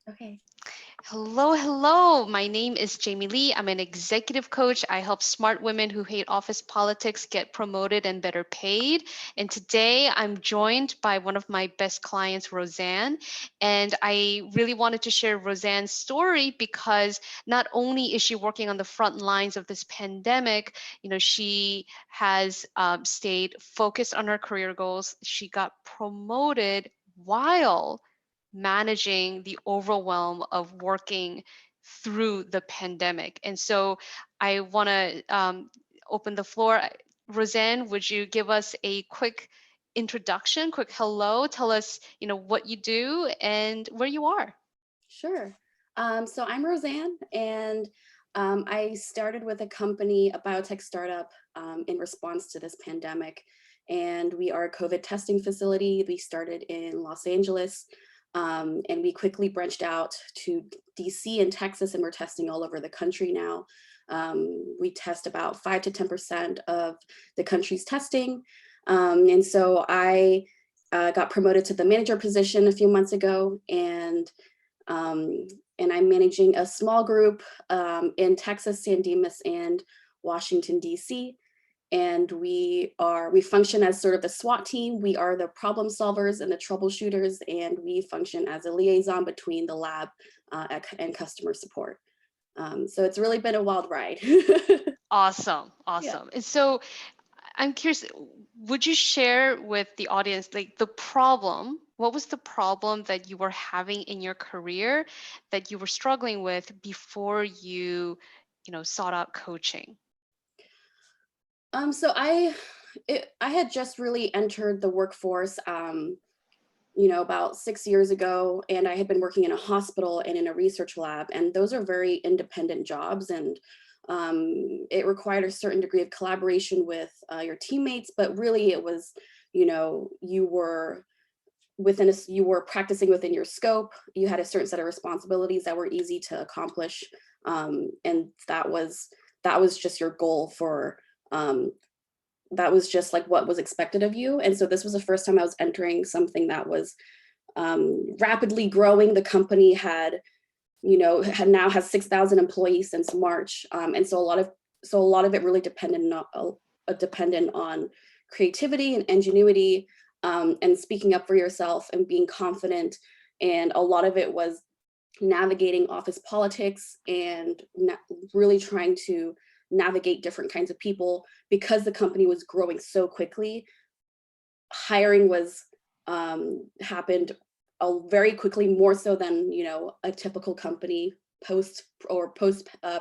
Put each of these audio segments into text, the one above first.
Okay. Hello, hello. My name is Jamie Lee. I'm an executive coach. I help smart women who hate office politics get promoted and better paid. And today I'm joined by one of my best clients, Roseanne. And I really wanted to share Roseanne's story because not only is she working on the front lines of this pandemic, she has stayed focused on her career goals. She got promoted while managing the overwhelm of working through the pandemic. And so I want to open the floor. Roseanne, would you give us a quick introduction, quick hello? Tell us, what you do and where you are. Sure. So I'm Roseanne, and I started with a company, a biotech startup, in response to this pandemic. And we are a COVID testing facility. We started in Los Angeles, and we quickly branched out to DC and Texas, and we're testing all over the country now. We test about 5 to 10% of the country's testing. And so I got promoted to the manager position a few months ago, um, and I'm managing a small group in Texas, San Dimas, and Washington, D.C. And we function as sort of the SWAT team. We are the problem solvers and the troubleshooters, and we function as a liaison between the lab and customer support. So it's really been a wild ride. Awesome, Yeah. awesome. And so I'm curious, would you share with the audience like the problem? What was the problem that you were having in your career that you were struggling with before you sought out coaching? So I had just really entered the workforce, about 6 years ago, and I had been working in a hospital and in a research lab, and those are very independent jobs, and it required a certain degree of collaboration with your teammates, but really it was, you were you were practicing within your scope. You had a certain set of responsibilities that were easy to accomplish, and that was just your goal for. That was just like what was expected of you. And so this was the first time I was entering something that was rapidly growing. The company had now has 6,000 employees since March, and so a lot of it really dependent on creativity and ingenuity, and speaking up for yourself and being confident. And a lot of it was navigating office politics and really trying to navigate different kinds of people because the company was growing so quickly. Hiring was happened very quickly, more so than a typical company post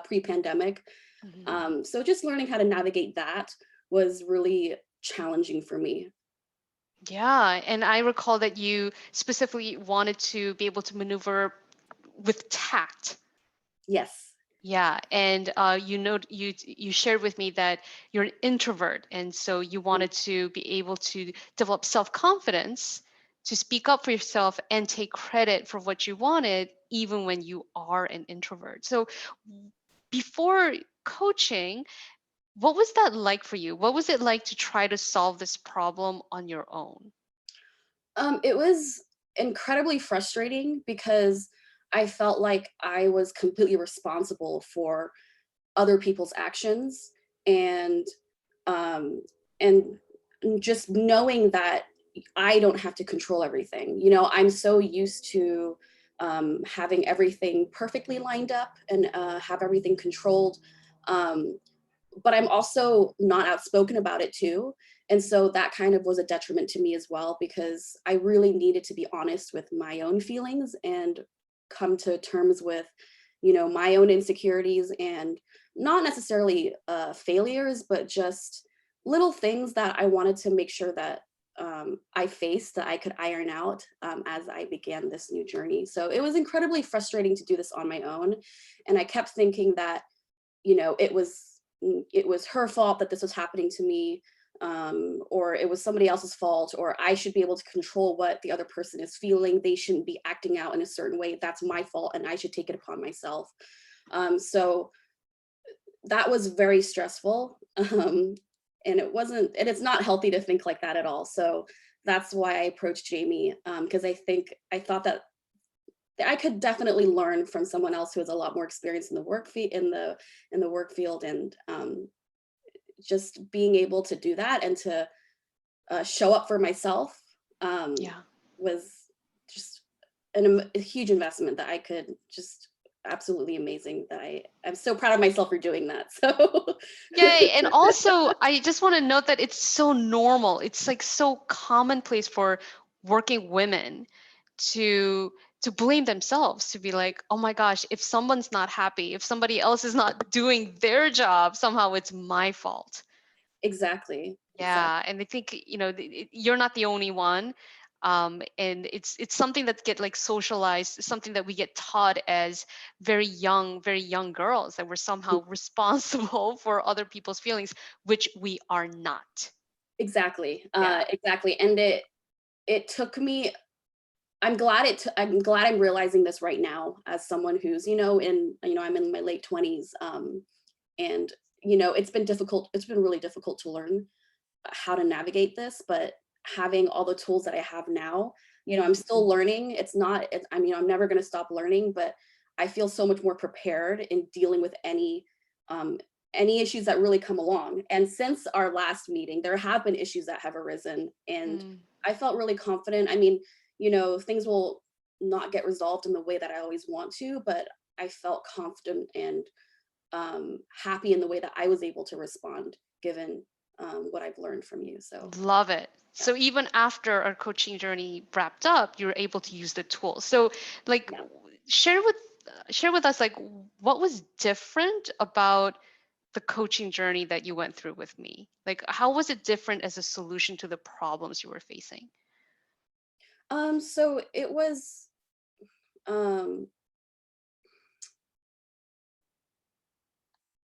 pre-pandemic. Mhm. So just learning how to navigate that was really challenging for me. Yeah, and I recall that you specifically wanted to be able to maneuver with tact. Yes. Yeah, and you shared with me that you're an introvert, and so you Mm. wanted to be able to develop self-confidence to speak up for yourself and take credit for what you wanted, even when you are an introvert. So before coaching, what was that like for you? What was it like to try to solve this problem on your own? It was incredibly frustrating because I felt like I was completely responsible for other people's actions, and um and just knowing that I don't have to control everything. I'm so used to having everything perfectly lined up and have everything controlled. um but I'm also not outspoken about it too. And so that kind of was a detriment to me as well, because I really needed to be honest with my own feelings and come to terms with, my own insecurities, and not necessarily failures, but just little things that I wanted to make sure that I faced, that I could iron out as I began this new journey. So it was incredibly frustrating to do this on my own. And I kept thinking that, it was her fault that this was happening to me, or it was somebody else's fault, or I should be able to control what the other person is feeling. They shouldn't be acting out in a certain way. That's my fault, and I should take it upon myself. So that was very stressful, and it's not healthy to think like that at all. So that's why I approached Jamie, because I thought that I could definitely learn from someone else who has a lot more experience in the work field, and just being able to do that and to show up for myself um, Yeah. was just a huge investment that I could just absolutely amazing that I'm so proud of myself for doing that. So Yay. And also, I just want to note that it's so normal. It's like so commonplace for working women to to blame themselves, to be like, oh my gosh, if someone's not happy, if somebody else is not doing their job, somehow it's my fault. exactly, exactly, Yeah, and I think, you're not the only one. And it's something that get like socialized, something that we get taught as very young girls, that we're somehow responsible for other people's feelings, which we are not. exactly, Yeah. exactly. And it took me. I'm glad I'm realizing this right now as someone who's, I'm in my late 20s. And, it's been difficult. It's been really difficult to learn how to navigate this, but having all the tools that I have now, I'm Mm. still learning. I mean, I'm never going to stop learning, but I feel so much more prepared in dealing with um, any issues that really come along. And since our last meeting, there have been issues that have arisen, and Mm. I felt really confident. I mean, things will not get resolved in the way that I always want to, but I felt confident and happy in the way that I was able to respond, given what I've learned from you. So Love it. yeah, So even after our coaching journey wrapped up, you're able to use the tools. So like yeah. share with share with us, like, what was different about the coaching journey that you went through with me? Like, how was it different as a solution to the problems you were facing? So it was, um,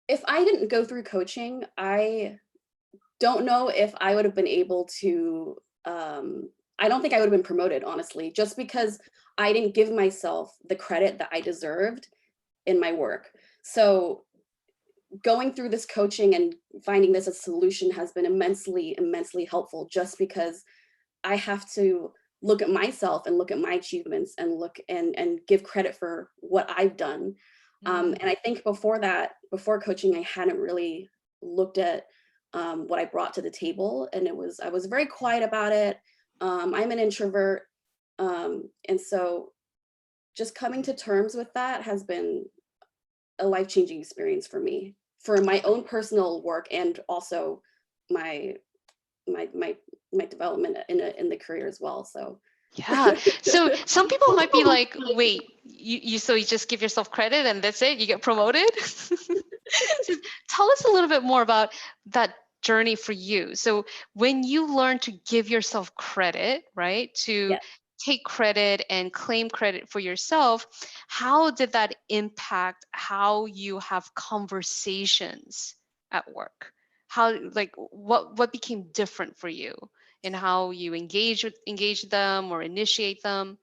if I didn't go through coaching, I don't know if I would have been able to, I don't think I would have been promoted, honestly, just because I didn't give myself the credit that I deserved in my work. So going through this coaching and finding this a solution has been immensely, immensely helpful, just because I have to look at myself and look at my achievements and look and give credit for what I've done. Mm. And I think before that, before coaching, I hadn't really looked at what I brought to the table, and I was very quiet about it. I'm an introvert, and so just coming to terms with that has been a life-changing experience for me, for my own personal work, and also my my my my development in the career as well. So Yeah. So some people might be like, wait, you just give yourself credit and that's it, you get promoted? So tell us a little bit more about that journey for you. So when you learn to give yourself credit, right? To yeah. take credit and claim credit for yourself, how did that impact how you have conversations at work? How, like, what became different for you in how you engage them or initiate them?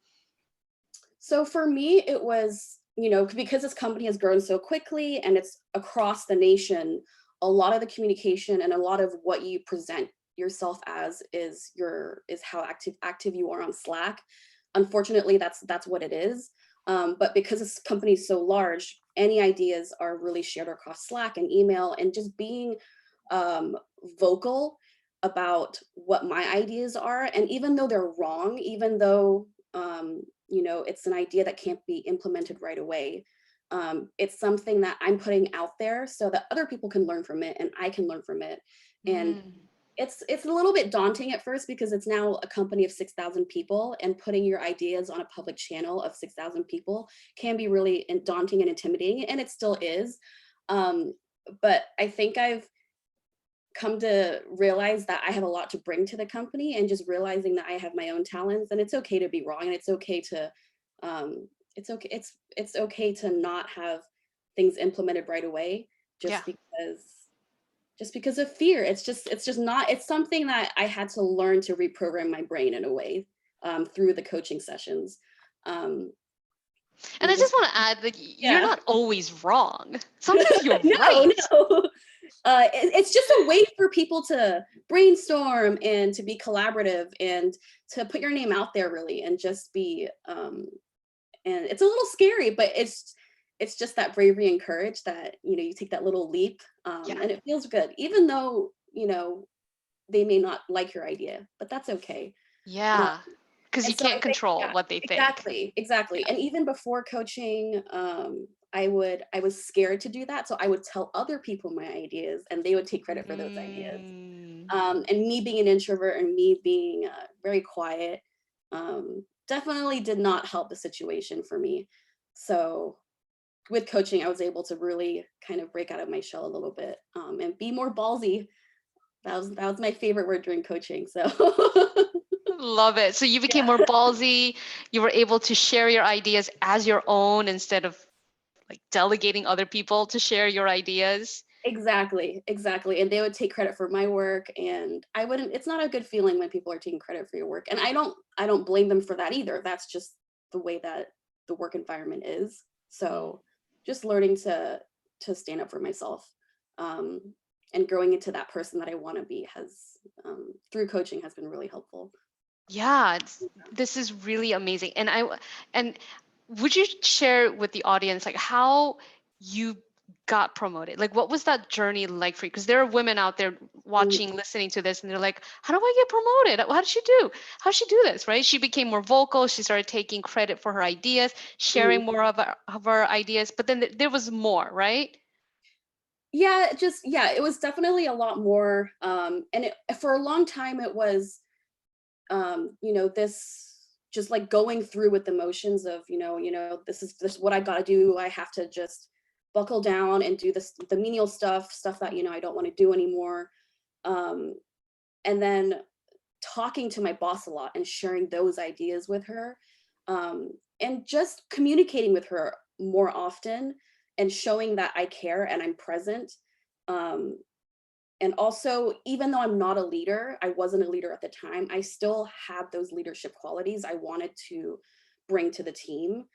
So for me, it was, because this company has grown so quickly and it's across the nation, a lot of the communication and a lot of what you present yourself as is how active you are on Slack. Unfortunately, that's what it is. But because this company is so large, any ideas are really shared across Slack and email, and just being um, vocal about what my ideas are. And even though they're wrong, even though it's an idea that can't be implemented right away, it's something that I'm putting out there so that other people can learn from it and I can learn from it. And Mm. it's a little bit daunting at first, because it's now a company of 6,000 people, and putting your ideas on a public channel of 6,000 people can be really daunting and intimidating, and it still is. Um, but I think I've come to realize that I have a lot to bring to the company, and just realizing that I have my own talents, and it's okay to be wrong, and it's okay to it's okay to not have things implemented right away, Yeah. just because of fear. It's just not, it's something that I had to learn to reprogram my brain in a way, through the coaching sessions. Um, And and I just just want to add that you're yeah. not always wrong. Sometimes you're No, right. no. It's just a way for people to brainstorm and to be collaborative and to put your name out there, really, and just be And it's a little scary, but it's just that bravery and courage that, you take that little leap, Yeah. and it feels good, even though, they may not like your idea, but that's okay. Um, Yeah. Because and you so I can't think, control yeah, what they think. exactly. And even before coaching, I was scared to do that. So I would tell other people my ideas and they would take credit for those ideas. Mm. And me being an introvert and me being very quiet, definitely did not help the situation for me. So with coaching, I was able to really kind of break out of my shell a little bit, and be more ballsy. That was my favorite word during coaching. So Love it. So you became more ballsy. You were able to share your ideas as your own instead of like delegating other people to share your ideas. exactly, exactly. And they would take credit for my work, and I wouldn't. It's not a good feeling when people are taking credit for your work, and I don't blame them for that either. That's just the way that the work environment is. Mm. So just learning to stand up for myself, um, and growing into that person that I want to be has, through coaching, has been really helpful. Yeah, Yeah. this is really amazing. And would you share with the audience like how you got promoted? Like what was that journey like for you? Because there are women out there Mm, watching, listening to this, and they're like, how do I get promoted? How did she do? How did she do this? Right? She became more vocal. She started taking credit for her ideas, mm. sharing more of her ideas. But then there was more, right? Yeah, it was definitely a lot more. And for a long time, it was, this just like going through with the motions of, this is what I got to do. I have to just buckle down and do the menial stuff that, I don't want to do anymore. Um, and then talking to my boss a lot and sharing those ideas with her, and just communicating with her more often and showing that I care and I'm present. Um, and also, even though I'm not a leader, I wasn't a leader at the time, I still had those leadership qualities I wanted to bring to the team.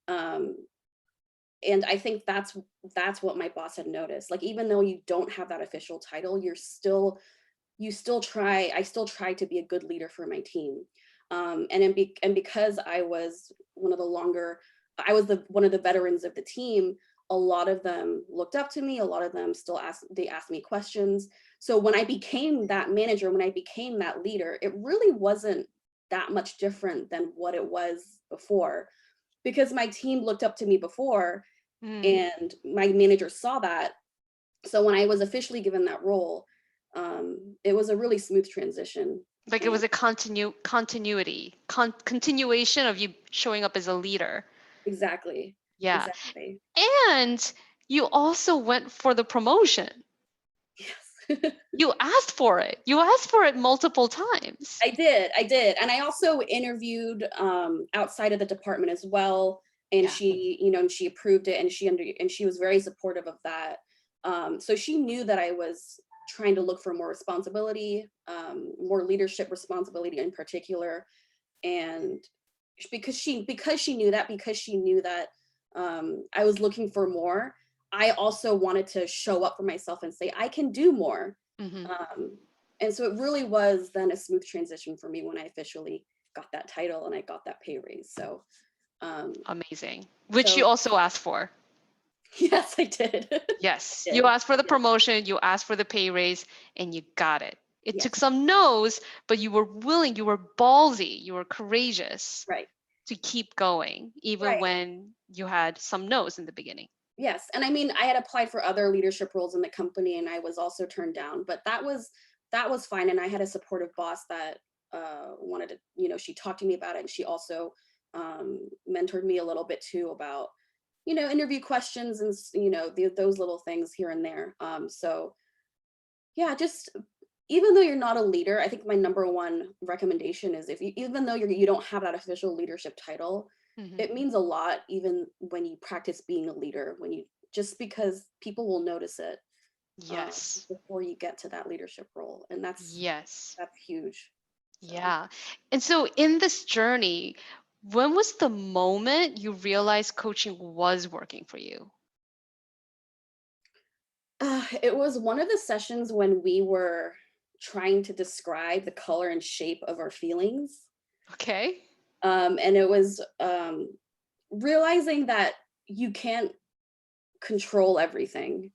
Um, and I think that's what my boss had noticed. Like, even though you don't have that official title, you still try. I still try to be a good leader for my team. And because I was the one of the veterans of the team. A lot of them looked up to me. A lot of them still asked me questions. So when I became that manager, when I became that leader, it really wasn't that much different than what it was before, because my team looked up to me before, Mm. and my manager saw that. So when I was officially given that role, it was a really smooth transition. Like it And was a continuation of you showing up as a leader. exactly, Yeah. exactly. And you also went for the promotion. Yes. You asked for it. You asked for it multiple times. I did. And I also interviewed, outside of the department as well. And Yeah. she approved it, and she was very supportive of that. So she knew that I was trying to look for more responsibility, more leadership responsibility in particular. And because she knew that, I was looking for more, I also wanted to show up for myself and say I can do more. Hmm. um, and so it really was then a smooth transition for me when I officially got that title and I got that pay raise. So um, Amazing. Which you so also asked for. yes, I did. I Yes. You did. asked for I the did. promotion, you asked for the pay raise, and you got it. It took Yes. some no's, but you were willing, you were ballsy, you were courageous Right. to keep going, even Right. when you had some no's in the beginning. Yes. And I mean, I had applied for other leadership roles in the company and I was also turned down, but that was fine. And I had a supportive boss that, wanted to, she talked to me about it, and she also, mentored me a little bit too about, interview questions and, those little things here and there. So yeah, just even though you're not a leader, I think my number one recommendation is, even though you don't have that official leadership title, Hmm. it means a lot even when you practice being a leader, just because people will notice it, uh, Yes. before you get to that leadership role. And Yes. that's huge. So Yeah. And so in this journey, when was the moment you realized coaching was working for you? it was one of the sessions when we were trying to describe the color and shape of our feelings. Okay. And it was, realizing that you can't control everything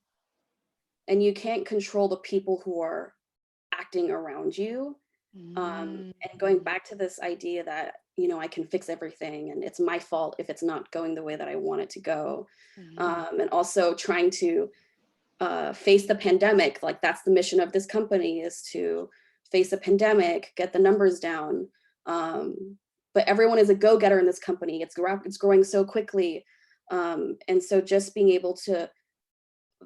and you can't control the people who are acting around you. And going Mm. back to this idea that, you know, I can fix everything and it's my fault if it's not going the way that I want it to go. Mhm. And also trying to face the pandemic. Like that's the mission of this company, is to face a pandemic, get the numbers down. But everyone is a go-getter in this company. It's growing so quickly. And so just being able to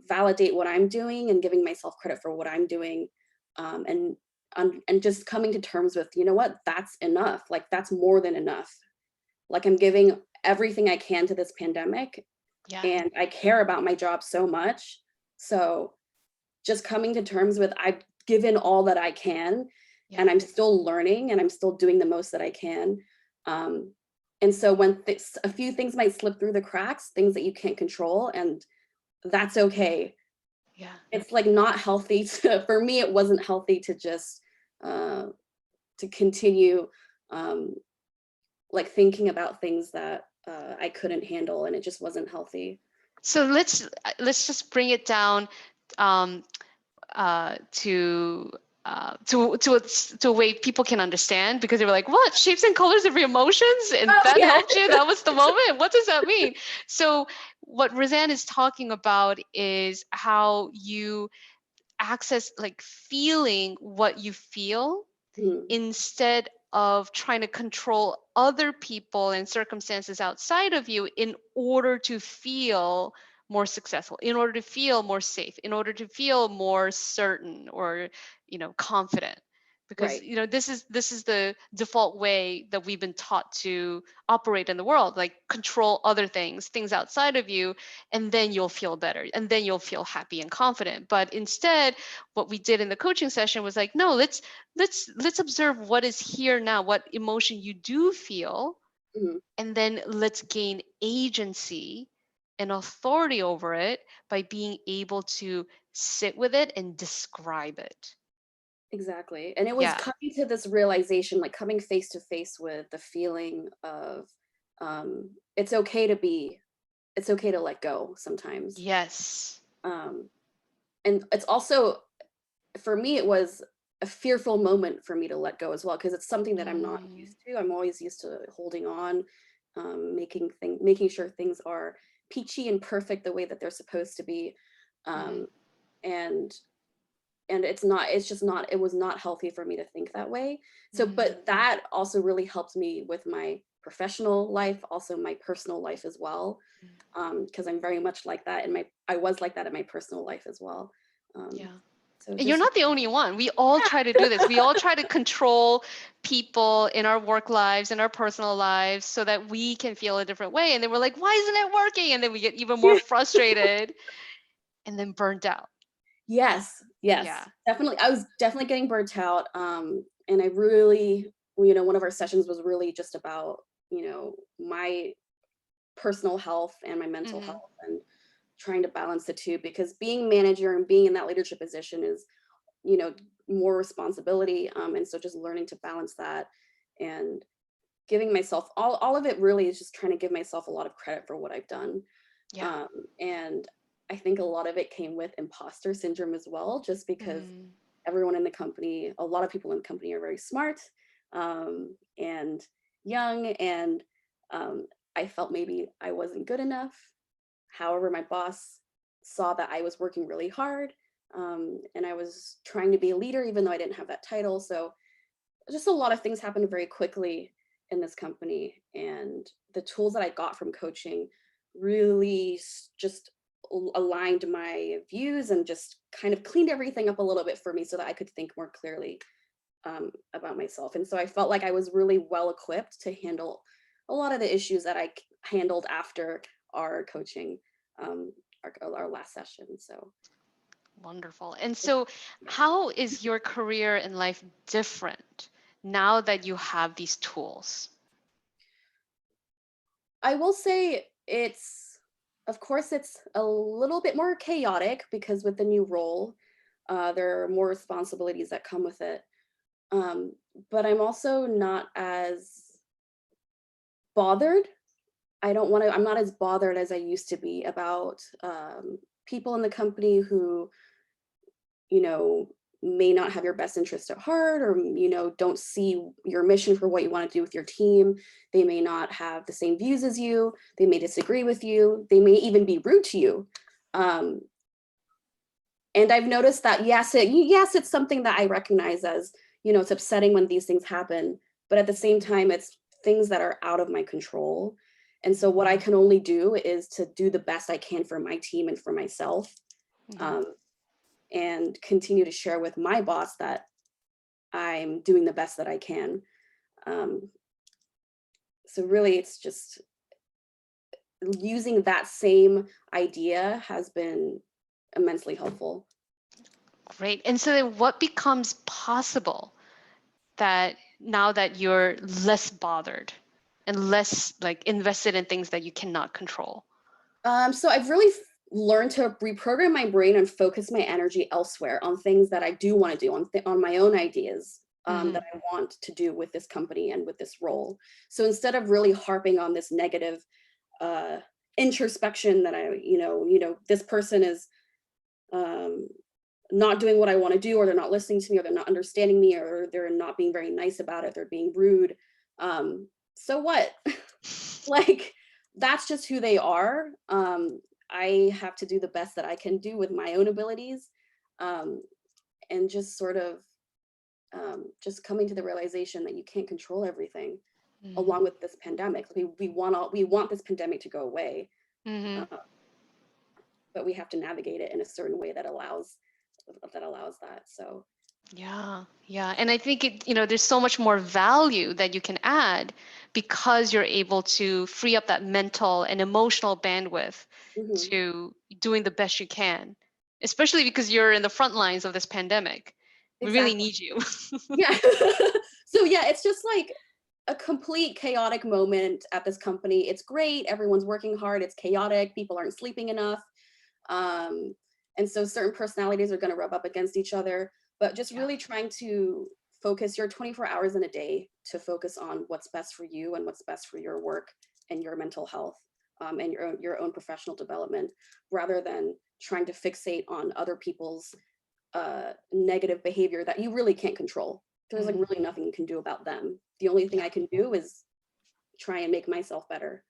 validate what I'm doing and giving myself credit for what I'm doing, and and just coming to terms with, you know what, that's enough. Like that's more than enough. Like I'm giving everything I can to this pandemic, Yeah. and I care about my job so much. So just coming to terms with, I've given all that I can, Yeah. and I'm still learning and I'm still doing the most that I can. Um, and so when a few things might slip through the cracks, things that you can't control, and that's okay. Yeah. It's like not healthy to, for me, it wasn't healthy to just uh, to continue um, like thinking about things that I couldn't handle, and it just wasn't healthy. So let's just bring it down um, to to a way people can understand, because they were like, what, shapes and colors of your emotions, and Oh that yeah. helped you, that was the moment, what does that mean? So what Roseanne is talking about is how you access like feeling what you feel Mhm. instead of trying to control other people and circumstances outside of you in order to feel more successful, in order to feel more safe, in order to feel more certain or, confident. Because Right. this is the default way that we've been taught to operate in the world, like control other things outside of you, and then you'll feel better, and then you'll feel happy and confident. But instead, what we did in the coaching session was like, no, let's observe what is here now, what emotion you do feel, Mhm. and then let's gain agency and authority over it by being able to sit with it and describe it. Exactly. And it was Yeah. coming to this realization, like coming face to face with the feeling of it's okay to be, it's okay to let go sometimes. Yes. Um, and it's also, for me, it was a fearful moment for me to let go as well, because it's something that I'm not Mm, used to. I'm always used to holding on, making sure things are peachy and perfect the way that they're supposed to be. mm, Um, and it's just not, it was not healthy for me to think that way. So mm. but that also really helped me with my professional life, also my personal life as well, because I'm very much like that, and I was like that in my personal life as well. um, Yeah. so And you're just not the only one. We all try to do this. We all try to control people in our work lives, in our personal lives, so that we can feel a different way. And then we're like, why isn't it working? And then we get even more yeah. frustrated and then burnt out. Yes, yes, Yeah. definitely. I was definitely getting burnt out. And I really, you know, one of our sessions was really just about, you know, my personal health and my mental Hmm. health, and trying to balance the two, because being manager and being in that leadership position is, you know, more responsibility. And so just learning to balance that, and giving myself all of it really is just trying to give myself a lot of credit for what I've done. Yeah. um, and I think a lot of it came with imposter syndrome as well, just because Mm, everyone in the company, a lot of people in the company are very smart, and young, and um, I felt maybe I wasn't good enough. However, my boss saw that I was working really hard, and I was trying to be a leader even though I didn't have that title. So just a lot of things happened very quickly in this company, and the tools that I got from coaching really just aligned my views and just kind of cleaned everything up a little bit for me so that I could think more clearly about myself. And so I felt like I was really well equipped to handle a lot of the issues that handled after our coaching, um, our last session. So wonderful. And it's, so, yeah. how is your career and life different now that you have these tools? I will say it's, of course, it's a little bit more chaotic because with the new role, there are more responsibilities that come with it. Um, but I'm also not as bothered I'm not as bothered as I used to be about people in the company who, you know, may not have your best interest at heart, or, you know, don't see your mission for what you want to do with your team. They may not have the same views as you. They may disagree with you. They may even be rude to you. Um, and I've noticed that, yes, it's something that I recognize as, you know, it's upsetting when these things happen, but at the same time, it's things that are out of my control. And so what I can only do is to do the best I can for my team and for myself, Mhm. um, and continue to share with my boss that I'm doing the best that I can. Um, so really, it's just using that same idea has been immensely helpful. Great. And so then what becomes possible that now that you're less bothered and less like invested in things that you cannot control? So I've really learned to reprogram my brain and focus my energy elsewhere on things that I do want to do, on my own ideas, Hmm. that I want to do with this company and with this role. So instead of really harping on this negative uh, introspection that this person is um, not doing what I want to do, or they're not listening to me, or they're not understanding me, or they're not being very nice about it, they're being rude. So what? Like, that's just who they are. I have to do the best that I can do with my own abilities, um, and just sort of just coming to the realization that you can't control everything. Along with this pandemic, we want this pandemic to go away, Hmm. uh, but we have to navigate it in a certain way that allows that. So Yeah, yeah. And I think there's so much more value that you can add because you're able to free up that mental and emotional bandwidth mhm, to doing the best you can, especially because you're in the front lines of this pandemic. We really exactly. need you. Yeah. So yeah, it's just like a complete chaotic moment at this company. It's great. Everyone's working hard. It's chaotic. People aren't sleeping enough. Um, and so certain personalities are going to rub up against each other, but just Yeah. really trying to focus your 24 hours in a day to focus on what's best for you and what's best for your work and your mental health, and your own professional development, rather than trying to fixate on other people's negative behavior that you really can't control. There's like Mhm. really nothing you can do about them. The only thing Yeah. I can do is try and make myself better,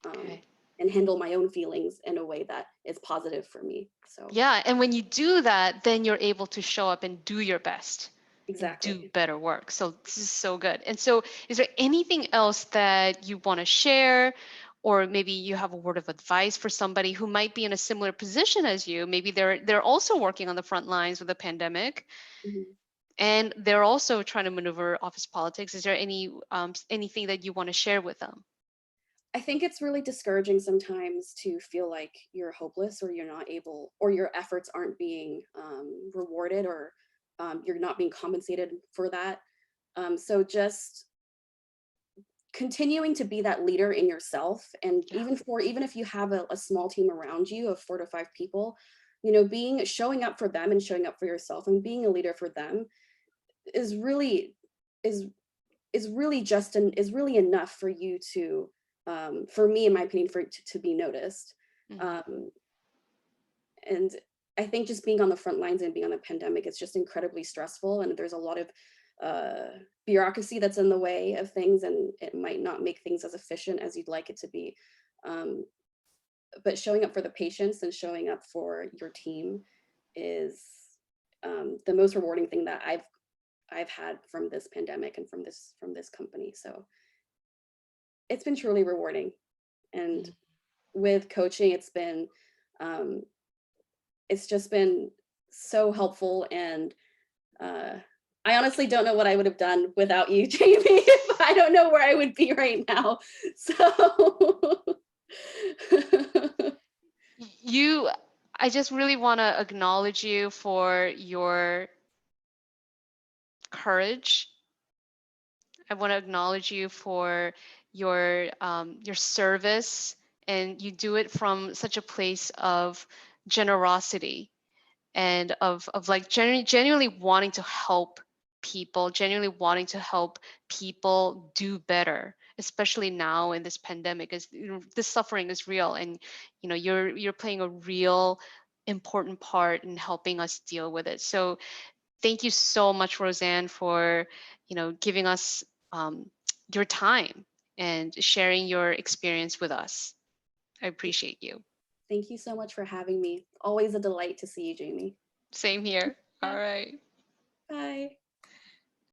um, Okay. and handle my own feelings in a way that is positive for me. So Yeah. And when you do that, then you're able to show up and do your best and do exactly. better work. So this is so good. And so is there anything else that you want to share? Or maybe you have a word of advice for somebody who might be in a similar position as you. Maybe they're also working on the front lines with the pandemic, Mhm. and they're also trying to maneuver office politics. Is there anything that you want to share with them? I think it's really discouraging sometimes to feel like you're hopeless, or you're not able, or your efforts aren't being rewarded, or you're not being compensated for that. So just continuing to be that leader in yourself, and Yeah. even if you have a small team around you of 4 to 5 people, being showing up for them and showing up for yourself and being a leader for them is really is is really enough for you to, for me, in my opinion, for it to be noticed. Hmm. um, and I think just being on the front lines and being on the pandemic, it's just incredibly stressful, and there's a lot of bureaucracy that's in the way of things, and it might not make things as efficient as you'd like it to be. um, but showing up for the patients and showing up for your team is the most rewarding thing that I've had from this pandemic and from this company. So it's been truly rewarding. And with coaching, um, it's just been so helpful. And uh, I honestly don't know what I would have done without you, Jamie. I don't know where I would be right now. So You, I just really want to acknowledge you for your courage. I want to acknowledge you for your service, and you do it from such a place of generosity and of like genuinely wanting to help people, genuinely wanting to help people do better especially now in this pandemic, is this suffering is real, and you're playing a real important part in helping us deal with it. So thank you so much, Roseanne, for giving us your time and sharing your experience with us. I appreciate you. Thank you so much for having me. Always a delight to see you, Jamie. Same here. All Yeah. right. Bye.